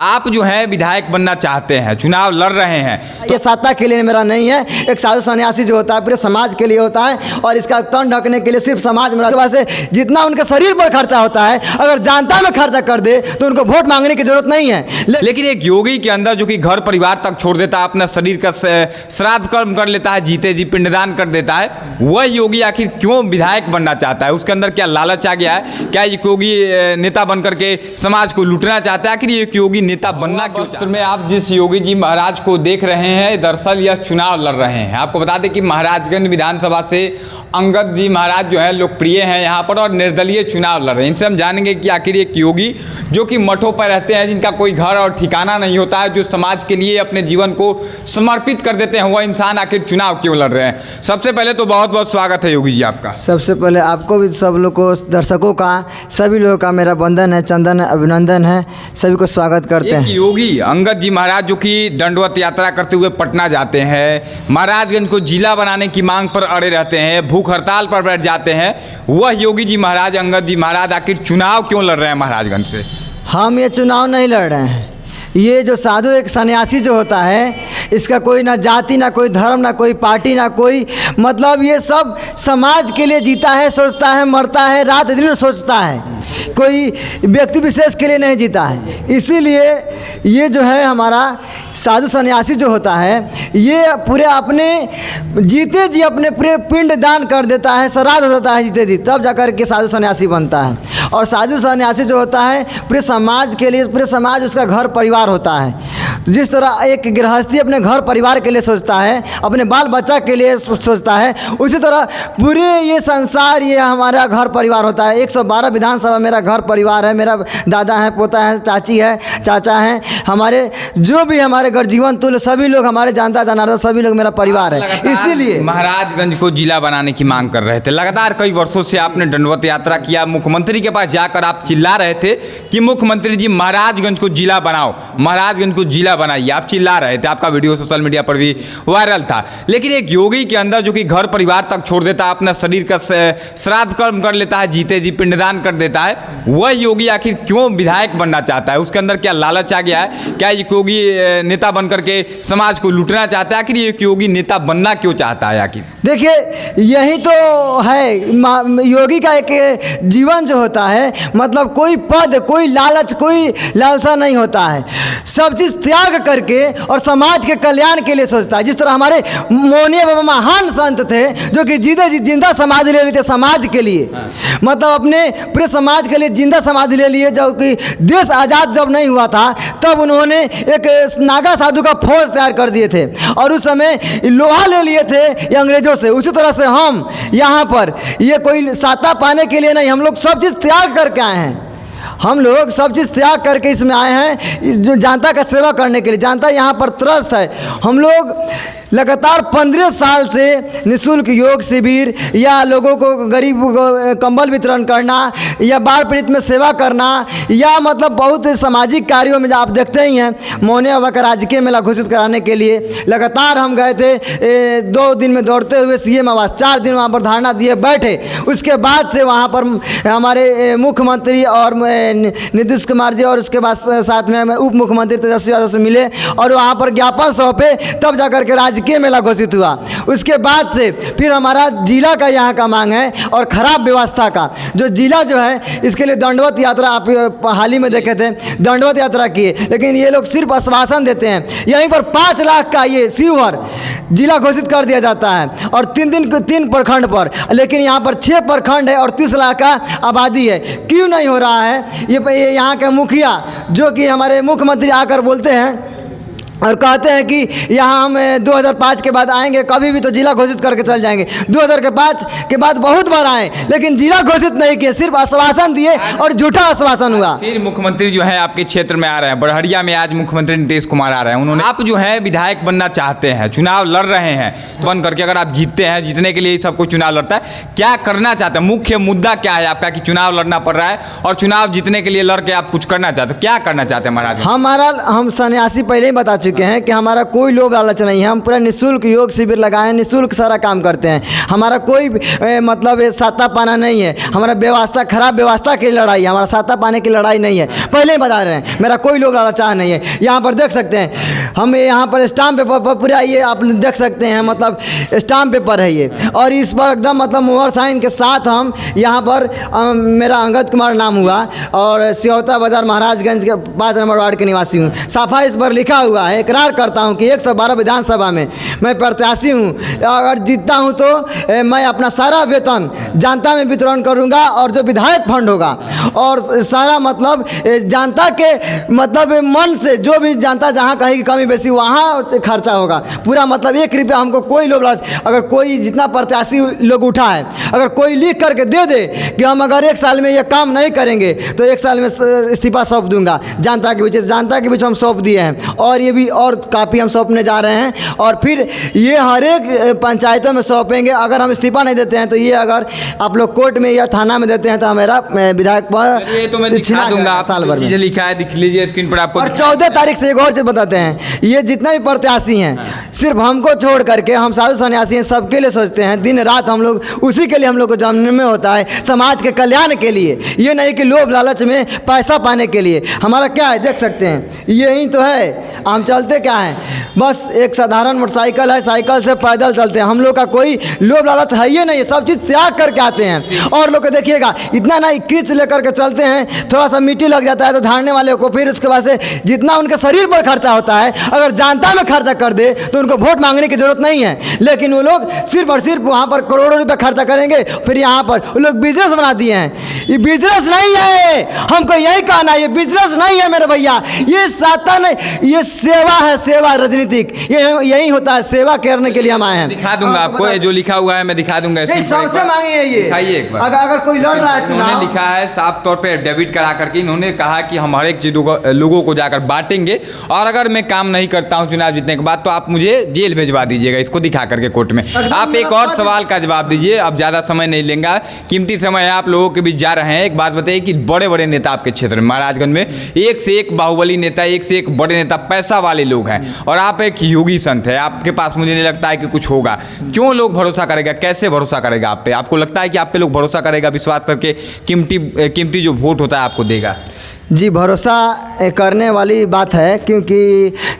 आप जो है विधायक बनना चाहते हैं, चुनाव लड़ रहे हैं, ये सत्ता के लिए मेरा नहीं है। एक साधु सन्यासी जो होता है पूरे समाज के लिए होता है और इसका तन ढकने के लिए सिर्फ समाज में वजह से जितना उनके शरीर पर खर्चा होता है अगर जनता में खर्चा कर दे तो उनको वोट मांगने की जरूरत नहीं है। लेकिन एक योगी के अंदर जो कि घर परिवार तक छोड़ देता है, अपना शरीर का श्राद्ध कर्म कर लेता है, जीते जी पिंडदान कर देता है, वह योगी आखिर क्यों विधायक बनना चाहता है? उसके अंदर क्या लालच आ गया है? क्या एक योगी नेता बन करके समाज को लूटना चाहता है? आखिर एक योगी नेता बनना क्यों चाहता है? में आप जिस योगी जी महाराज को देख रहे हैं, दरअसल यह चुनाव लड़ रहे हैं। आपको बता दें कि महाराजगंज विधानसभा से अंगद जी महाराज जो है लोकप्रिय हैं यहाँ पर और निर्दलीय चुनाव लड़ रहे हैं। इनसे हम जानेंगे कि आखिर एक योगी जो कि मठों पर रहते हैं, जिनका कोई घर और ठिकाना नहीं होता है, जो समाज के लिए अपने जीवन को समर्पित कर देते हैं, वह इंसान आखिर चुनाव क्यों लड़ रहे हैं? सबसे पहले तो बहुत बहुत स्वागत है योगी जी आपका। सबसे पहले आपको भी, सब लोग को, दर्शकों का, सभी लोगों का मेरा वंदन है, चंदन है, अभिनंदन है, सभी को स्वागत करते हैं। योगी अंगद जी महाराज जो कि दंडवत यात्रा करते हुए पटना जाते हैं, महाराजगंज को जिला बनाने की मांग पर अड़े रहते हैं, भूख हड़ताल पर बैठ जाते हैं, वह योगी जी महाराज, अंगद जी महाराज आखिर चुनाव क्यों लड़ रहे हैं महाराजगंज से? हम ये चुनाव नहीं लड़ रहे हैं। ये जो साधु एक सन्यासी जो होता है, इसका कोई ना जाति, ना कोई धर्म, ना कोई पार्टी, ना कोई मतलब, ये सब समाज के लिए जीता है, सोचता है, मरता है, रात दिन सोचता है, कोई व्यक्ति विशेष के लिए नहीं जीता है। इसीलिए ये जो है हमारा साधु सन्यासी जो होता है, ये पूरे अपने जीते जी अपने पूरे पिंड दान कर देता है, श्राद्ध होता है जीते जी, तब जाकर के साधु सन्यासी बनता है। और साधु सन्यासी जो होता है पूरे समाज के लिए, पूरे समाज उसका घर परिवार होता है। जिस तरह एक गृहस्थी अपने घर परिवार के लिए सोचता है, अपने बाल बच्चा के लिए सोचता है, उसी तरह पूरे ये संसार ये हमारा घर परिवार होता है। 112 विधानसभा मेरा घर परिवार है। मेरा दादा है, पोता है, चाची है, चाचा है, हमारे जो भी हमारे घर जीवन तुल्य सभी लोग हमारे जानता जनार्दन सभी लोग मेरा परिवार है। इसीलिए महाराजगंज को जिला बनाने की मांग कर रहे थे। लगातार कई वर्षों से आपने दंडवत यात्रा किया, मुख्यमंत्री के पास जाकर आप चिल्ला रहे थे कि मुख्यमंत्री जी महाराजगंज को जिला बनाओ, महाराजगंज को जिला बनाइए, आप चिल्ला रहे थे। आपका वीडियो सोशल मीडिया पर भी वायरल था। लेकिन एक योगी के अंदर जो कि घर परिवार तक छोड़ देता है, अपना शरीर का श्राद्ध कर्म कर लेता है, जीते जी पिंडदान कर देता है, वह योगी आखिर क्यों विधायक बनना चाहता है? उसके अंदर क्या लालच आ गया है? क्या एक योगी नेता बन करके समाज को लूटना चाहता है? आखिर एक योगी नेता बनना क्यों चाहता है? आखिर देखिए, यही तो है योगी का एक जीवन जो होता है, मतलब कोई पद, कोई लालच, कोई लालसा नहीं होता है। सब चीज़ त्याग करके और समाज के कल्याण के लिए सोचता है। जिस तरह हमारे मोनिया बाबा महान संत थे जो कि जिंदा समाधि ले लेते समाज के लिए, मतलब अपने पूरे समाज के लिए जिंदा समाधि ले लिए। जब कि देश आज़ाद जब नहीं हुआ था तब उन्होंने एक नागा साधु का फौज तैयार कर दिए थे और उस समय लोहा ले लिए थे ये अंग्रेजों से। उसी तरह से हम यहाँ पर ये कोई सत्ता पाने के लिए नहीं, हम लोग सब चीज़ त्याग करके आए हैं। हम लोग सब चीज़ त्याग करके इसमें आए हैं, इस जो जनता का सेवा करने के लिए। जनता यहाँ पर त्रस्त है। हम लोग लगातार 15 साल से निःशुल्क योग शिविर या लोगों को गरीब को कंबल वितरण करना या बाढ़ पीड़ित में सेवा करना या मतलब बहुत सामाजिक कार्यों में आप देखते ही हैं। मोनिया बाबा का राजकीय मेला घोषित कराने के लिए लगातार हम गए थे। 2 दिन में दौड़ते हुए सीएम आवास, 4 दिन वहाँ पर धरना दिए बैठे। उसके बाद से वहाँ पर हमारे मुख्यमंत्री और नीतीश कुमार जी और उसके बाद साथ में उप मुख्यमंत्री तेजस्वी यादव से मिले और वहाँ पर ज्ञापन सौंपे, तब जाकर के राजकीय मेला घोषित हुआ। उसके बाद से फिर हमारा जिला का यहाँ का मांग है और खराब व्यवस्था का जो जिला जो है, इसके लिए दंडवत यात्रा आप हाल ही में देखे थे, दंडवत यात्रा किए। लेकिन ये लोग सिर्फ आश्वासन देते हैं। यहीं पर 5 लाख का ये शिवहर जिला घोषित कर दिया जाता है और 3 प्रखंड पर, लेकिन यहाँ पर 6 प्रखंड है और 30 लाख का आबादी है। क्यों नहीं हो रहा है? ये यहाँ के मुखिया जो कि हमारे मुख्यमंत्री आकर बोलते हैं और कहते हैं कि यहाँ हम 2005 के बाद आएंगे, कभी भी तो जिला घोषित करके चल जाएंगे। 2005 के बाद बहुत बार आए लेकिन जिला घोषित नहीं किए, सिर्फ आश्वासन दिए और झूठा आश्वासन हुआ। फिर मुख्यमंत्री जो है आपके क्षेत्र में आ रहे हैं, बड़हरिया में आज मुख्यमंत्री नीतीश कुमार आ रहे हैं। उन्होंने, आप जो है विधायक बनना चाहते हैं, चुनाव लड़ रहे हैं, तो बन करके अगर आप जीतते हैं, जीतने के लिए सबको चुनाव लड़ता है, क्या करना चाहते हैं? मुख्य मुद्दा क्या है आपका कि चुनाव लड़ना पड़ रहा है और चुनाव जीतने के लिए लड़ के आप कुछ करना चाहते हैं? क्या करना चाहते हैं महाराज? हम सन्यासी पहले ही बता चुके हैं कि हमारा कोई लोभ लालच नहीं है। हम पूरा निःशुल्क योग शिविर लगाए, निःशुल्क सारा काम करते हैं। हमारा कोई मतलब सत्ता पाना नहीं है, हमारा व्यवस्था खराब व्यवस्था की लड़ाई है, हमारा सत्ता पाने की लड़ाई नहीं है। पहले ही बता रहे हैं, मेरा कोई लोभ लालच नहीं है। यहाँ पर देख सकते हैं, हम यहाँ पर स्टाम्प पेपर पर पूरा ये आप देख सकते हैं, मतलब स्टाम्प पेपर है ये, और इस पर एकदम मतलब मोहर साइन के साथ हम यहाँ पर मेरा अंगद कुमार नाम हुआ और सिहौता बाजार महाराजगंज के 5 नंबर वार्ड के निवासी हूँ। साफा इस पर लिखा हुआ है, इकरार करता हूँ कि 112 विधानसभा में मैं प्रत्याशी हूँ। अगर जीतता हूँ तो मैं अपना सारा वेतन जनता में वितरण करूँगा और जो विधायक फंड होगा और सारा मतलब जनता के मतलब मन से जो भी जनता जहाँ कहेगी कमी बेसी वहाँ खर्चा होगा पूरा। मतलब 1 रुपया हमको कोई लोभ लालच, अगर कोई जितना प्रत्याशी लोग उठा है, अगर कोई लिख करके दे दे कि हम अगर 1 साल में ये काम नहीं करेंगे तो 1 साल में इस्तीफा सौंप दूंगा जनता के बीच हम सौंप दिए हैं, और ये भी और काफ़ी हम सौंपने जा रहे हैं। और फिर ये हर एक पंचायतों में सौंपेंगे। अगर हम इस्तीफा नहीं देते हैं तो ये अगर आप लोग कोर्ट में या थाना में देते हैं तो मेरा विधायक ये तो मैं दिखा दूंगा, साल भर में लिखा है, दिख लीजिए स्क्रीन पर आपको। और 14 तारीख से एक और चीज़ बताते हैं, ये जितना भी प्रत्याशी हैं सिर्फ हमको छोड़ करके हम साधु सन्यासी हैं, सबके लिए सोचते हैं, दिन रात हम लोग उसी के लिए हम लोग को जन्म में होता है, समाज के कल्याण के लिए, ये नहीं कि लोभ लालच में पैसा पाने के लिए। हमारा क्या है देख सकते हैं, यही तो है। हम चलते क्या हैं, बस एक साधारण मोटरसाइकिल है, साइकिल से पैदल चलते हैं। हम लोग का कोई लोभ लालच है ही नहीं, सब चीज़ त्याग करके आते हैं। और लोग को देखिएगा इतना नहीं क्रिच लेकर के चलते हैं, थोड़ा सा मिट्टी लग जाता है तो झाड़ने वाले को, फिर उसके बाद से जितना उनके शरीर पर खर्चा होता है अगर जनता में खर्चा कर दे तो उनको वोट मांगने की जरूरत नहीं है। लेकिन वो लोग सिर्फ और सिर्फ वहाँ पर करोड़ों रुपये खर्चा करेंगे, फिर यहाँ पर वो लोग बिजनेस बना दिए हैं। ये बिजनेस नहीं है, हमको यही कहना है, ये बिजनेस नहीं है मेरे भैया, ये सत्ता नहीं, ये सेवा है, सेवा राजनीतिक, ये यही होता है, सेवा करने के लिए हम आए हैं। दिखा दूंगा आपको, ये जो लिखा हुआ है मैं दिखा दूंगा। सबसे मांगी है ये, दिखाइए एक बार। अगर कोई लड़ रहा है चुनाव, उन्होंने लिखा है साफ तौर पे डेबिट करा करके, इन्होंने कहा कि हम हर एक चीज़ लोगों को जाकर बांटेंगे और अगर मैं काम नहीं करता हूं चुनाव जीतने के बाद तो आप मुझे जेल भेजवा दीजिएगा, इसको दिखा करके कोर्ट में। आप एक और सवाल का जवाब दीजिए, अब ज़्यादा समय नहीं लेंगे, कीमती समय है, आप लोगों के बीच जा रहे हैं। एक बात बताइए कि बड़े बड़े नेता आपके क्षेत्र में महाराजगंज में एक से एक बाहुबली नेता, एक से एक बड़े नेता, पैसा वाले लोग हैं और आप एक योगी संत है, आपके पास मुझे नहीं लगता है कि कुछ होगा। क्यों लोग भरोसा करेगा, कैसे भरोसा करेगा आप पे? आपको लगता है कि आप पे लोग भरोसा करेगा, विश्वास करके कीमती जो वोट होता है आपको देगा? जी, भरोसा करने वाली बात है, क्योंकि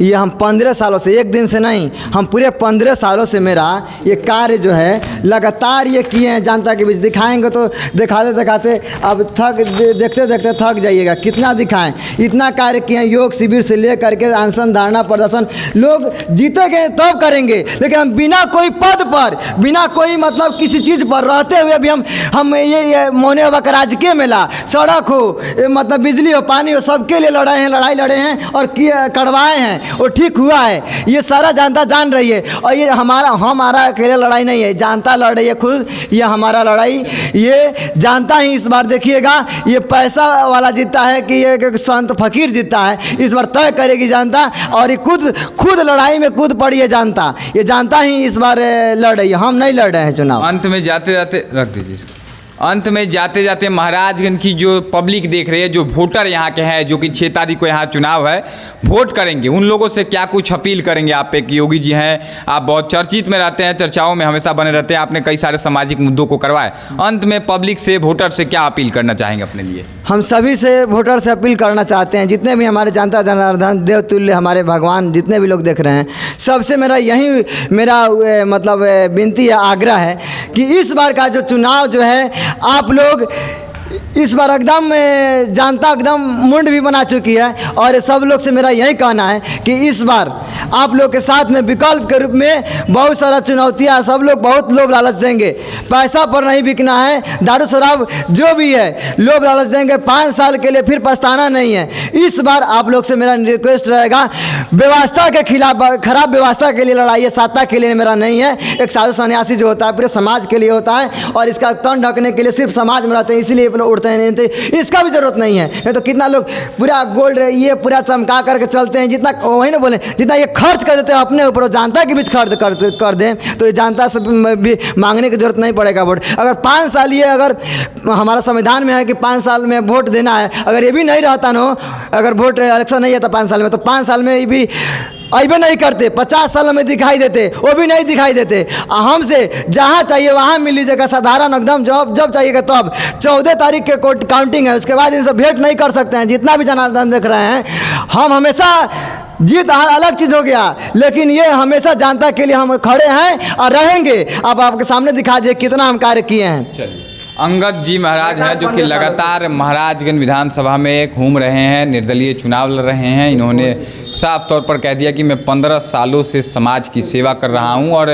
ये हम 15 सालों से, एक दिन से नहीं, हम पूरे 15 सालों से मेरा ये कार्य जो है लगातार ये किए हैं। जनता के बीच दिखाएंगे तो दिखाते दिखाते अब देखते देखते थक जाइएगा, कितना दिखाएं। इतना कार्य किए हैं, योग शिविर से ले करके अनशन, धारणा, प्रदर्शन। लोग जीतेंगे तब करेंगे, लेकिन हम बिना कोई पद पर, बिना कोई मतलब किसी चीज़ पर रहते हुए भी हम ये मोने वक राजकीय मेला, सड़क हो, मतलब बिजली, पानी हो, सबके लिए लड़ाई लड़े हैं और करवाए हैं, और ठीक हुआ है। ये सारा जनता जान रही है, और ये हमारा अकेले लड़ाई नहीं है, जनता लड़ रही है खुद। ये हमारा लड़ाई, ये जनता ही इस बार देखिएगा, ये पैसा वाला जीतता है कि ये संत फकीर जीतता है, इस बार तय करेगी जनता। और ये खुद लड़ाई में कूद पड़ी है जनता, ये जनता ही इस बार लड़ रही है, हम नहीं लड़ रहे हैं चुनाव। अंत में जाते जाते रख दीजिए इसको। अंत में जाते जाते महाराजगंज की जो पब्लिक देख रही है, जो वोटर यहाँ के हैं, जो कि 6 तारीख को यहाँ चुनाव है, वोट करेंगे, उन लोगों से क्या कुछ अपील करेंगे आप पे कि योगी जी हैं, आप बहुत चर्चित में रहते हैं, चर्चाओं में हमेशा बने रहते हैं, आपने कई सारे सामाजिक मुद्दों को करवाए। अंत में पब्लिक से, वोटर से क्या अपील करना चाहेंगे अपने लिए? हम सभी से, वोटर से अपील करना चाहते हैं, जितने भी हमारे जनता जनार्दन देवतुल्य हमारे भगवान जितने भी लोग देख रहे हैं, सबसे मेरा मतलब विनती है, आग्रह है कि इस बार का जो चुनाव जो है, आप लोग इस बार एकदम जनता एकदम मुंड भी बना चुकी है, और सब लोग से मेरा यही कहना है कि इस बार आप लोग के साथ में विकल्प के रूप में बहुत सारा चुनौतियाँ, सब लोग बहुत लोभ लालच देंगे, पैसा पर नहीं बिकना है, दारू शराब जो भी है लोभ लालच देंगे, 5 साल के लिए फिर पछताना नहीं है। इस बार आप लोग से मेरा रिक्वेस्ट रहेगा, व्यवस्था के खिलाफ, खराब व्यवस्था के लिए लड़ाई है, सत्ता के लिए मेरा नहीं है। एक साधु सन्यासी जो होता है पूरे समाज के लिए होता है, और इसका तन ढकने के लिए सिर्फ समाज में रहते हैं, इसीलिए उड़ते हैं, नहीं इसका भी जरूरत नहीं है। नहीं तो कितना लोग पूरा गोल्ड ये पूरा चमका करके चलते हैं, जितना वही ना बोले, जितना ये खर्च कर देते हैं अपने ऊपर, जनता के बीच खर्च कर दें तो ये जनता से भी मांगने की जरूरत नहीं पड़ेगा वोट। अगर 5 साल, ये अगर हमारा संविधान में है कि 5 साल में वोट देना है, अगर ये भी नहीं रहता ना, अगर वोट इलेक्शन नहीं है तो 5 साल में, तो 5 साल में भी अबे नहीं करते, 50 साल में दिखाई देते, वो भी नहीं दिखाई देते। हमसे जहाँ चाहिए वहाँ मिल लीजिएगा, साधारण एकदम जब चाहिएगा तब। 14 तारीख के काउंटिंग है, उसके बाद इनसे भेंट नहीं कर सकते हैं। जितना भी जनार्दन देख रहे हैं, हम हमेशा जीत हार अलग चीज़ हो गया, लेकिन ये हमेशा जनता के लिए हम खड़े हैं और रहेंगे। अब आपके सामने दिखा दिए कितना हम कार्य किए हैं। चलिए, अंगद जी महाराज हैं जो कि लगातार महाराजगंज विधानसभा में घूम रहे हैं, निर्दलीय चुनाव लड़ रहे हैं। इन्होंने साफ तौर पर कह दिया कि मैं 15 सालों से समाज की सेवा कर रहा हूं और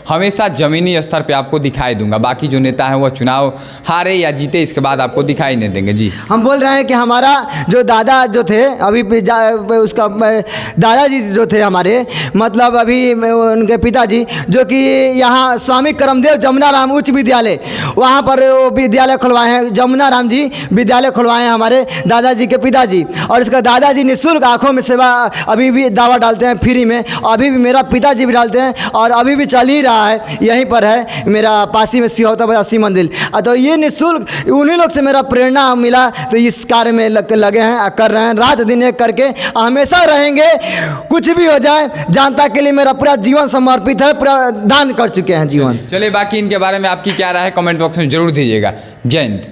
हमेशा ज़मीनी स्तर पे आपको दिखाई दूंगा। बाकी जो नेता हैं वह चुनाव हारे या जीते इसके बाद आपको दिखाई नहीं देंगे। जी, हम बोल रहे हैं कि हमारा जो दादा जो थे, अभी उसका दादाजी जो थे हमारे, मतलब अभी उनके पिताजी जो कि यहाँ स्वामी करमदेव जमुना राम उच्च विद्यालय, वहाँ पर वो विद्यालय खुलवाए हैं। जमुना राम जी विद्यालय खुलवाए हैं हमारे दादाजी के पिताजी। और इसका दादाजी निःशुल्क आँखों में सेवा अभी भी दवा डालते हैं फ्री में। अभी भी मेरा पिताजी भी डालते हैं और अभी भी चल ही रहा है। यहीं पर है मेरा पासी में सिहोता शिव मंदिर। तो ये निःशुल्क उन्हीं लोग से मेरा प्रेरणा मिला, तो इस कार्य में लगे हैं, कर रहे हैं, रात दिन एक करके हमेशा रहेंगे। कुछ भी हो जाए, जनता के लिए मेरा पूरा जीवन समर्पित है, पूरा दान कर चुके हैं जीवन। चलिए, बाकी इनके बारे में आपकी क्या राय है कमेंट बॉक्स में जरूर दीजिएगा। जय हिंद।